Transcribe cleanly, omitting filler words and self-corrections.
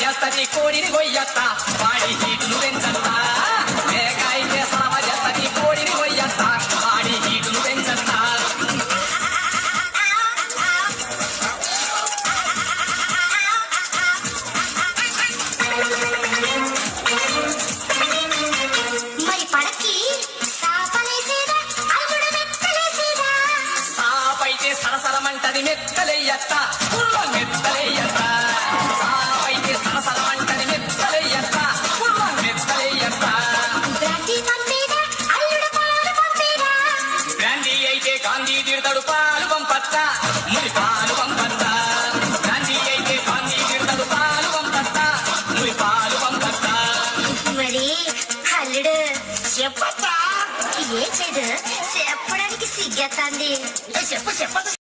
చేస్తది కోడిని కొయ్యత్త వాడి హీటును పెంచత్తా మేక అయితే సలవ చేస్తది కోడిని కొయ్యత్త వాడి హీటును పెంచత్తా మరి పడకి సాపలేసేదా అల్లుడు మెత్తలేసేదా సాపైతే సరసరమంటది మెత్తలెయ్యత్త పుల్ల మెత్తలెయ్యత్త సాపైతే సరసరమంటది మెత్తలెయ్యత్త పుల్ల మెత్తలెయ్యత్త బ్రాంతి పంపేదా అల్లుడు పాలు పంపేదా బ్రాండీ అయితే గాంధీ తిడతాడు పాలు పంపత్తా ముని పాలు పంపత్తా బ్రాండీ అయితే గాంధీ తిడతాడు పాలు పంపత్తా ముని పాలు పంపత్తా మరి అల్లుడు చెప్పత్తా ఏం చేయదు చెప్పడానికి సిగ్గేస్తాంది చెప్పు చెప్ప